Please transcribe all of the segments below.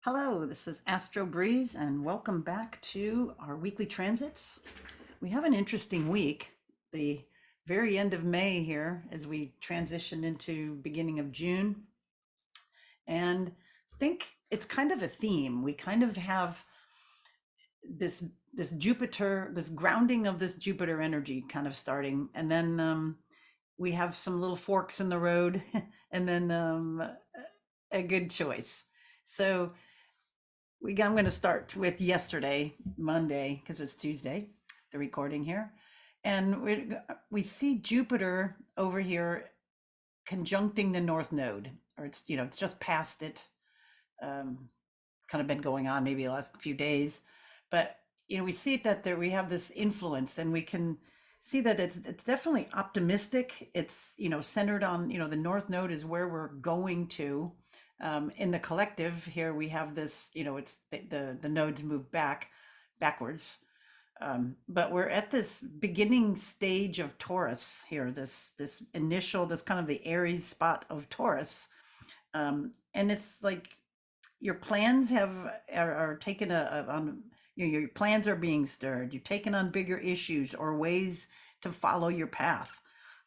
Hello, this is Astro Breeze, and welcome back to our weekly transits. We have an interesting week, the very end of May here as we transition into beginning of June. And I think it's kind of a theme. We kind of have this Jupiter, this grounding of this Jupiter energy kind of starting, and then we have some little forks in the road, and then a good choice. So I'm going to start with yesterday, Monday, because it's Tuesday, the recording here. And we see Jupiter over here conjuncting the North Node, or it's just past it. Kind of been going on maybe the last few days, but we see that there we have this influence, and we can see that it's definitely optimistic. It's centered on the North Node is where we're going to. In the collective here, we have this, it's the nodes move backwards. But we're at this beginning stage of Taurus here, this initial, this kind of the Aries spot of Taurus. And it's like your plans are taken on, your plans are being stirred. You're taking on bigger issues or ways to follow your path.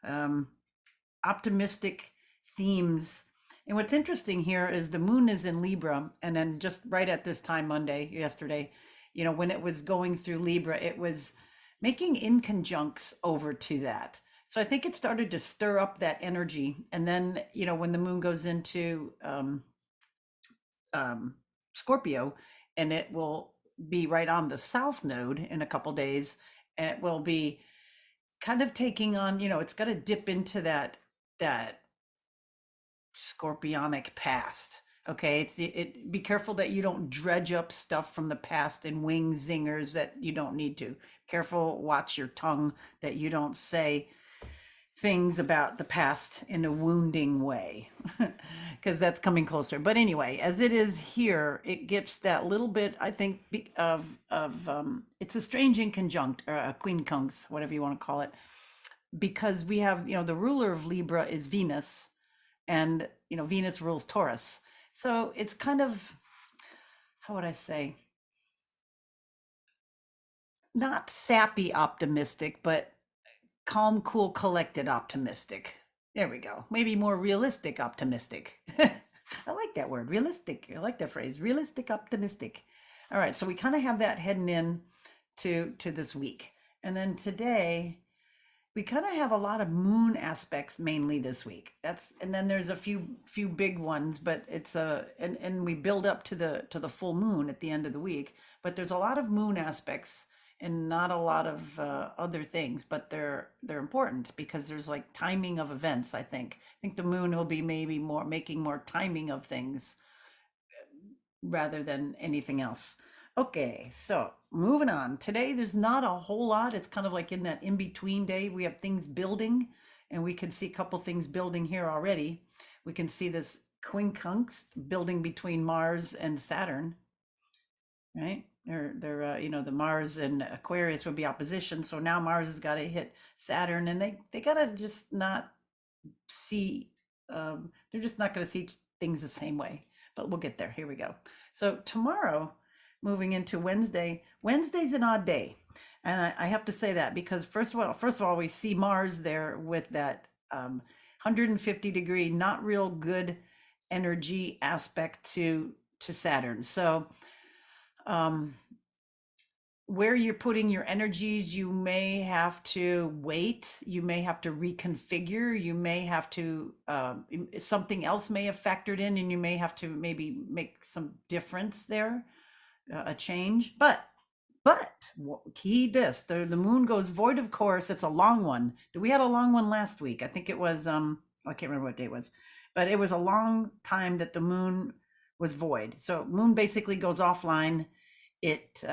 Um, Optimistic themes. And what's interesting here is the moon is in Libra, and then just right at this time, yesterday, when it was going through Libra, it was making inconjuncts over to that. So I think it started to stir up that energy. And then, when the moon goes into Scorpio, and it will be right on the South Node in a couple days, and it will be kind of taking on, it's got to dip into that scorpionic past. Okay, be careful that you don't dredge up stuff from the past and wing zingers that you don't need to. Careful, watch your tongue that you don't say things about the past in a wounding way, because that's coming closer. But anyway, as it is here, it gives that little bit, I think, of it's a strange inconjunct, or a quincunx, whatever you want to call it, because we have, the ruler of Libra is Venus, and Venus rules Taurus. So it's kind of, how would I say, not sappy optimistic, but calm, cool, collected optimistic. There we go. Maybe more realistic optimistic. I like that word, realistic. I like that phrase, realistic optimistic. All right, so we kind of have that heading in to this week. And then today, we kind of have a lot of moon aspects mainly this week. And then there's a few big ones, but it's and we build up to the full moon at the end of the week. But there's a lot of moon aspects and not a lot of other things, but they're important because there's like timing of events. I think the moon will be maybe more making more timing of things rather than anything else. Okay, so moving on. Today, there's not a whole lot. It's kind of like in that in between day. We have things building, and we can see a couple things building here already. We can see this quincunx building between Mars and Saturn, right? The Mars and Aquarius would be opposition. So now Mars has got to hit Saturn, and they got to just not see, they're just not going to see things the same way. But we'll get there. Here we go. So tomorrow, moving into Wednesday, Wednesday's an odd day. And I have to say that because first of all, we see Mars there with that 150-degree, not real good energy aspect to Saturn. So um, where you're putting your energies, you may have to wait, you may have to reconfigure, you may have to, something else may have factored in, and you may have to maybe make some difference there, a change. But heed this: the moon goes void of course. It's a long one. We had a long one last week. I think it was I can't remember what day it was, but it was a long time that the moon was void. So moon basically goes offline. It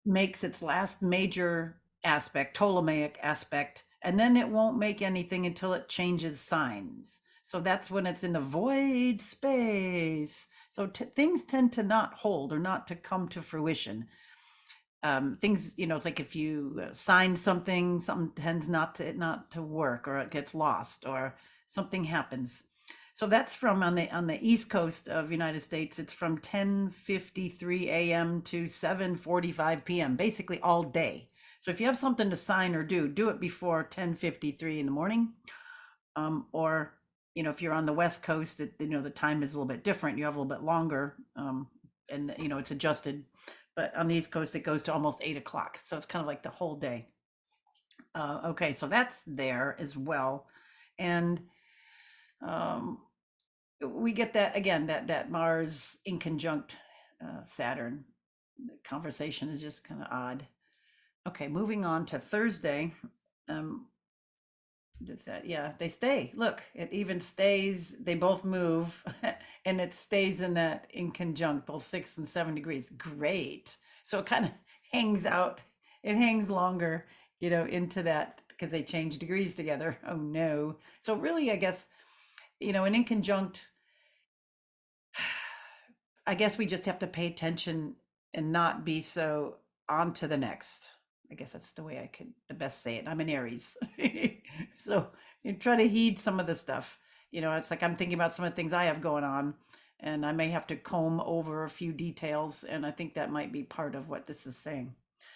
makes its last major aspect, Ptolemaic aspect, and then it won't make anything until it changes signs. So that's when it's in the void space. So things tend to not hold or not to come to fruition. Things, it's like if you sign something tends not to work, or it gets lost, or something happens. So that's from on the East Coast of United States. It's from 10:53 a.m. to 7:45 p.m. basically all day. So if you have something to sign or do it before 10:53 in the morning. Or if you're on the West Coast, the time is a little bit different. You have a little bit longer, and it's adjusted. But on the East Coast, it goes to almost 8 o'clock. So it's kind of like the whole day. Okay, so that's there as well, and um, we get that again, that Mars in conjunct Saturn. The conversation is just kind of odd. Okay, moving on to Thursday. Um, Does that? Yeah, they stay. Look, it even stays. They both move, and it stays in that in conjunct, both 6 and 7 degrees. Great. So it kind of hangs out. It hangs longer, into that because they change degrees together. Oh no. So really, I guess, an in conjunct, I guess we just have to pay attention and not be so on to the next. I guess that's the way I could the best say it. I'm an Aries. So you try to heed some of the stuff. It's like I'm thinking about some of the things I have going on, and I may have to comb over a few details. And I think that might be part of what this is saying.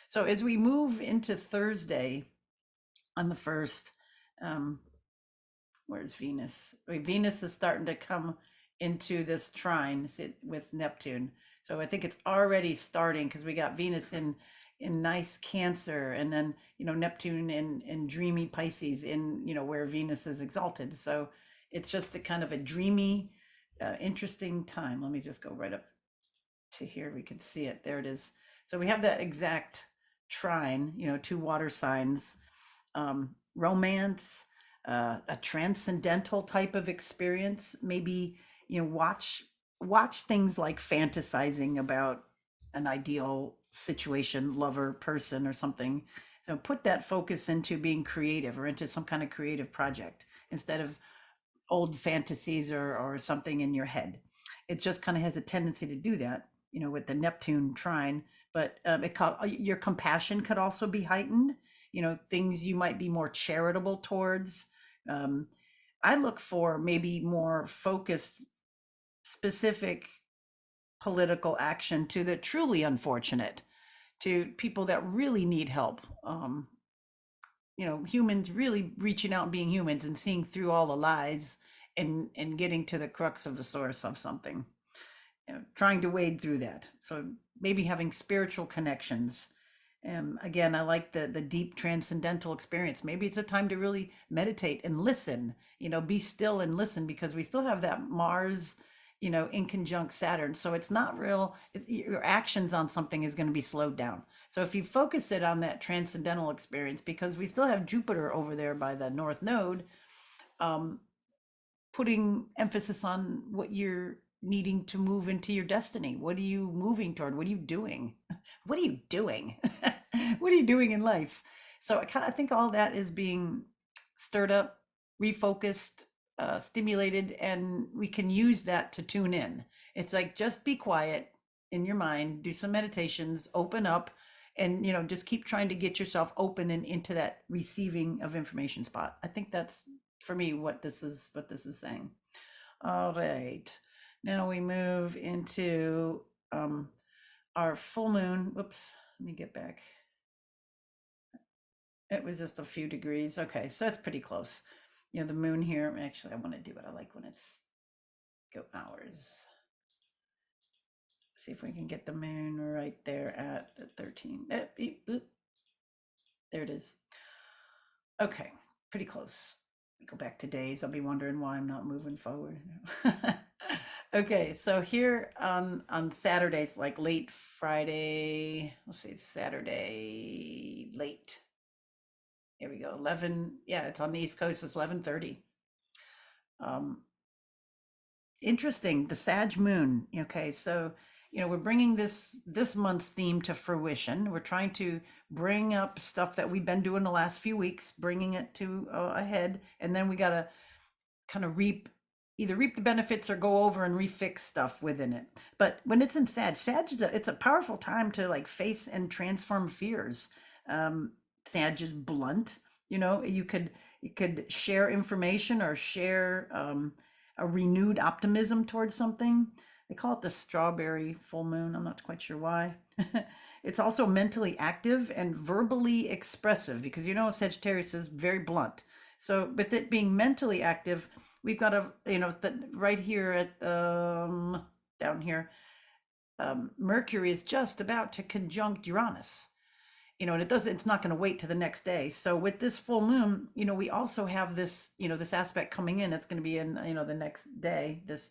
So as we move into Thursday on the 1st, um, where's Venus? Venus is starting to come into this trine with Neptune. So I think it's already starting because we got Venus in nice Cancer, and then Neptune in dreamy Pisces, in where Venus is exalted. So it's just a kind of a dreamy, interesting time. Let me just go right up to here. We can see it. There it is. So we have that exact trine. Two water signs, romance, a transcendental type of experience. Maybe watch things like fantasizing about an ideal situation, lover, person, or something. So put that focus into being creative or into some kind of creative project instead of old fantasies or something in your head. It just kind of has a tendency to do that, with the Neptune trine. But your compassion could also be heightened. Things you might be more charitable towards. Um, I look for maybe more focused, specific political action to the truly unfortunate, to people that really need help. Humans really reaching out and being humans and seeing through all the lies, and getting to the crux of the source of something. Trying to wade through that. So maybe having spiritual connections. Again, I like the deep transcendental experience. Maybe it's a time to really meditate and listen. Be still and listen, because we still have that Mars, in conjunct Saturn. So it's not real. Your actions on something is going to be slowed down. So if you focus it on that transcendental experience, because we still have Jupiter over there by the North Node, um, putting emphasis on what you're needing to move into your destiny. What are you moving toward? What are you doing? What are you doing? What are you doing in life? So I think all that is being stirred up, refocused, stimulated, and we can use that to tune in. It's like, just be quiet in your mind, do some meditations, open up, and just keep trying to get yourself open and into that receiving of information spot. I think that's, for me, what this is saying. All right. Now we move into our full moon. Whoops, let me get back. It was just a few degrees. Okay, so that's pretty close. The moon here. Actually, I want to do it. I like when it's go hours. See if we can get the moon right there at 13. There it is. Okay, pretty close. Go back to days. I'll be wondering why I'm not moving forward. Okay, so here on Saturdays, like late Friday, let's see, Saturday late. Here we go. 11. Yeah, it's on the East Coast. It's 11:30. Um, Interesting. The Sag Moon. Okay, so we're bringing this month's theme to fruition. We're trying to bring up stuff that we've been doing the last few weeks, bringing it to a head, and then we got to kind of either reap the benefits or go over and refix stuff within it. But when it's in Sag is it's a powerful time to like face and transform fears. Sag is blunt. You could share information or share a renewed optimism towards something. They call it the strawberry full moon. I'm not quite sure why. It's also mentally active and verbally expressive because Sagittarius is very blunt. So with it being mentally active, we've got right here at down here, Mercury is just about to conjunct Uranus. And it's not going to wait to the next day. So with this full moon, we also have this, this aspect coming in. It's going to be in, the next day, this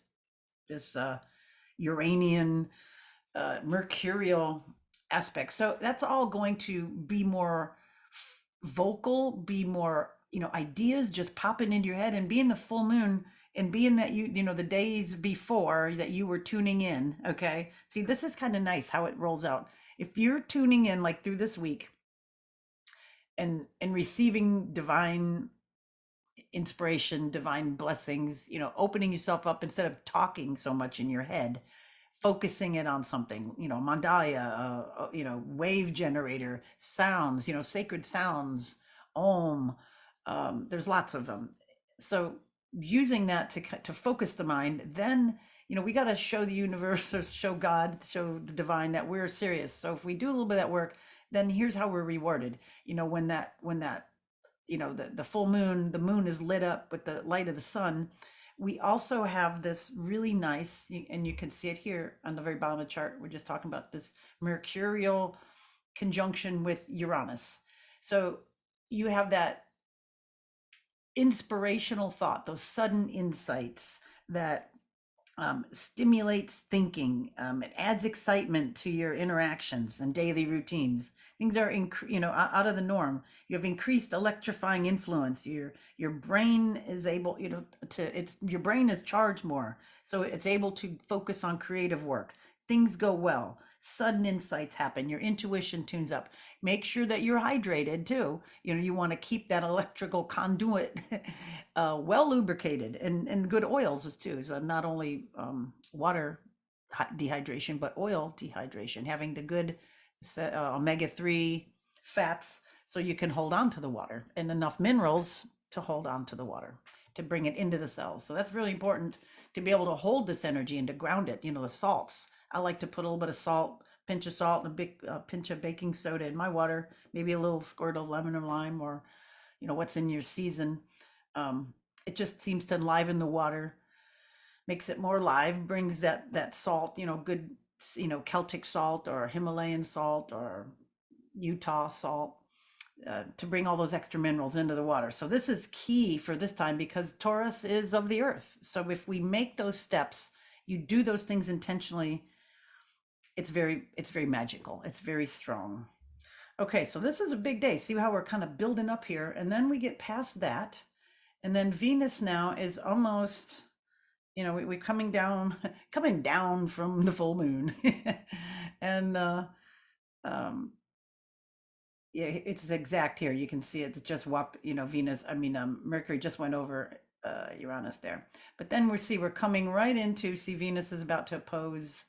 Uranian, mercurial aspect. So that's all going to be more vocal, be more, ideas just popping into your head, and being the full moon, and being that the days before that you were tuning in. Okay. See, this is kind of nice how it rolls out. If you're tuning in like through this week and receiving divine inspiration, divine blessings, opening yourself up instead of talking so much in your head, focusing it on something, mandala, wave generator, sounds, sacred sounds, om. There's lots of them. So using that to focus the mind, then we got to show the universe, or show God, show the divine that we're serious. So if we do a little bit of that work, then here's how we're rewarded. When that the full moon, the moon is lit up with the light of the sun. We also have this really nice, and you can see it here on the very bottom of the chart. We're just talking about this mercurial conjunction with Uranus. So you have that inspirational thought, those sudden insights that stimulates thinking. It adds excitement to your interactions and daily routines. Things are, out of the norm. You have increased electrifying influence. Your brain is able, your brain is charged more, so it's able to focus on creative work. Things go well. Sudden insights happen. Your intuition tunes up. Make sure that you're hydrated too. You want to keep that electrical conduit well lubricated, and good oils too. So not only water dehydration, but oil dehydration. Having the good omega-3 fats, so you can hold on to the water, and enough minerals to hold on to the water, to bring it into the cells. So that's really important, to be able to hold this energy and to ground it. The salts. I like to put a little bit of salt, pinch of salt, and a big pinch of baking soda in my water, maybe a little squirt of lemon or lime, or what's in your season. It just seems to enliven the water, makes it more live, brings that salt, good, Celtic salt or Himalayan salt or Utah salt, to bring all those extra minerals into the water. So this is key for this time, because Taurus is of the earth. So if we make those steps, you do those things intentionally, it's very magical. It's very strong. Okay, so this is a big day. See how we're kind of building up here, and then we get past that, and then Venus now is almost, we're coming down, coming down from the full moon, and yeah, it's exact here. You can see it just walked. Venus. Mercury just went over Uranus there, but then we're coming right into. See, Venus is about to oppose.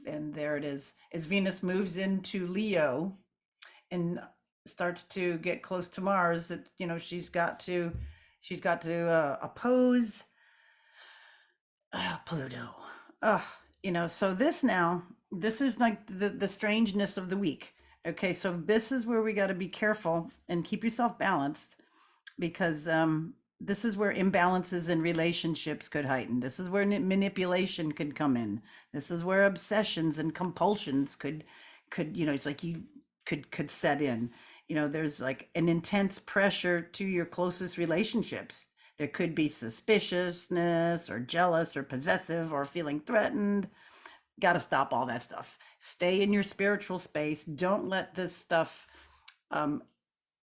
And there it is. As Venus moves into Leo and starts to get close to Mars, she's got to oppose Pluto. So this is like the strangeness of the week. Okay, so this is where we got to be careful and keep yourself balanced, because this is where imbalances in relationships could heighten. This is where manipulation could come in. This is where obsessions and compulsions could it's like you could set in. There's like an intense pressure to your closest relationships. There could be suspiciousness or jealous or possessive or feeling threatened. Got to stop all that stuff. Stay in your spiritual space. Don't let this stuff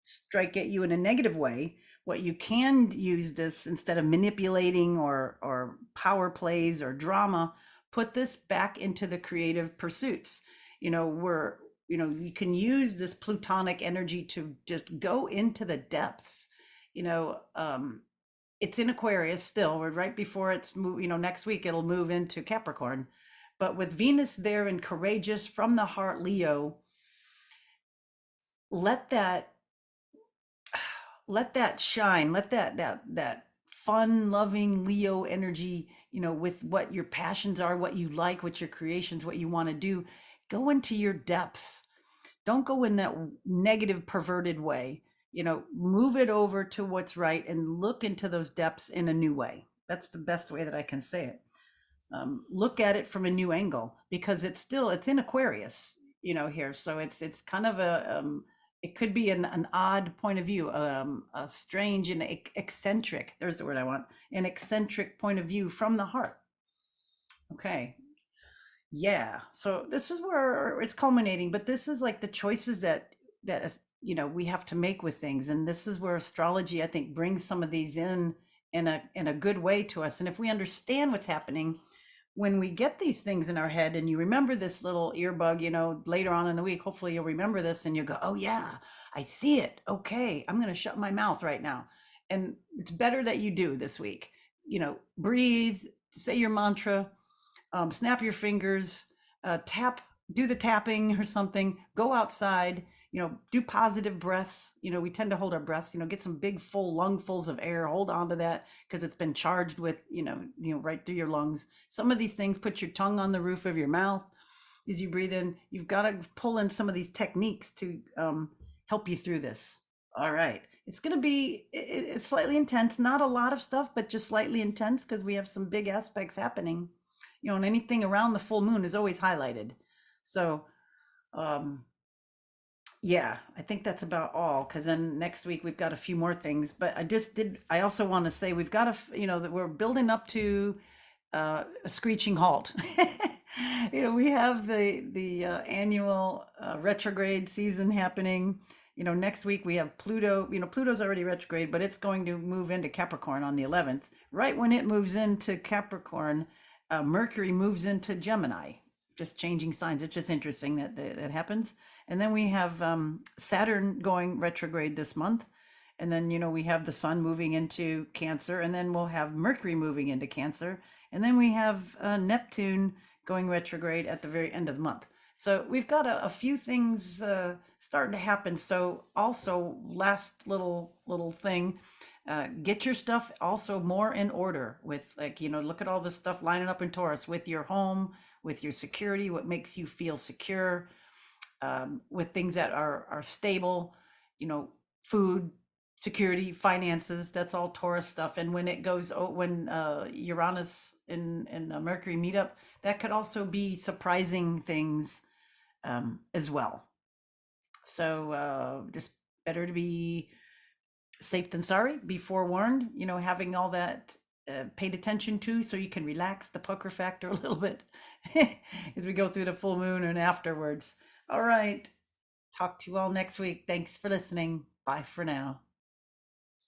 strike at you in a negative way. What you can use this, instead of manipulating or power plays or drama, put this back into the creative pursuits. You can use this plutonic energy to just go into the depths. It's in Aquarius still. We're right before it's next week it'll move into Capricorn. But with Venus there in courageous, from the heart Leo, let that shine, let that fun loving Leo energy, with what your passions are, what you like, what your creations, what you want to do. Go into your depths. Don't go in that negative, perverted way. Move it over to what's right and look into those depths in a new way. That's the best way that I can say it. Look at it from a new angle because it's in Aquarius, here. So it's kind of it could be an odd point of view, a strange and eccentric. There's the word I want. An eccentric point of view from the heart. Okay. Yeah. So this is where it's culminating, but this is like the choices that is, we have to make with things, and this is where astrology, I think, brings some of these in a good way to us. And if we understand what's happening when we get these things in our head, and you remember this little earbug, later on in the week, hopefully you'll remember this and you go, oh yeah, I see it. Okay, I'm going to shut my mouth right now. And it's better that you do this week. Breathe, say your mantra, snap your fingers, tap, do the tapping or something, go outside, do positive breaths. We tend to hold our breaths, get some big full lungfuls of air, hold on to that because it's been charged with, right through your lungs. Some of these things, put your tongue on the roof of your mouth as you breathe in. You've got to pull in some of these techniques to help you through this. All right. It's going to be it's slightly intense, not a lot of stuff, but just slightly intense because we have some big aspects happening. And anything around the full moon is always highlighted. So, um, yeah, I think that's about all. Because then next week we've got a few more things. But I also want to say we've got that we're building up to a screeching halt. We have the annual retrograde season happening. Next week we have Pluto. Pluto's already retrograde, but it's going to move into Capricorn on the 11th. Right when it moves into Capricorn, Mercury moves into Gemini, just changing signs. It's just interesting that happens. And then we have Saturn going retrograde this month. And then, we have the sun moving into Cancer, and then we'll have Mercury moving into Cancer. And then we have Neptune going retrograde at the very end of the month. So we've got a few things starting to happen. So also, last little thing, get your stuff also more in order with, like, look at all this stuff lining up in Taurus with your home, with your security, what makes you feel secure, with things that are stable, food, security, finances. That's all Taurus stuff. And when it goes, when Uranus and Mercury meet up, that could also be surprising things as well. So just better to be safe than sorry, be forewarned, having all that paid attention to so you can relax the poker factor a little bit as we go through the full moon and afterwards. All right. Talk to you all next week. Thanks for listening. Bye for now.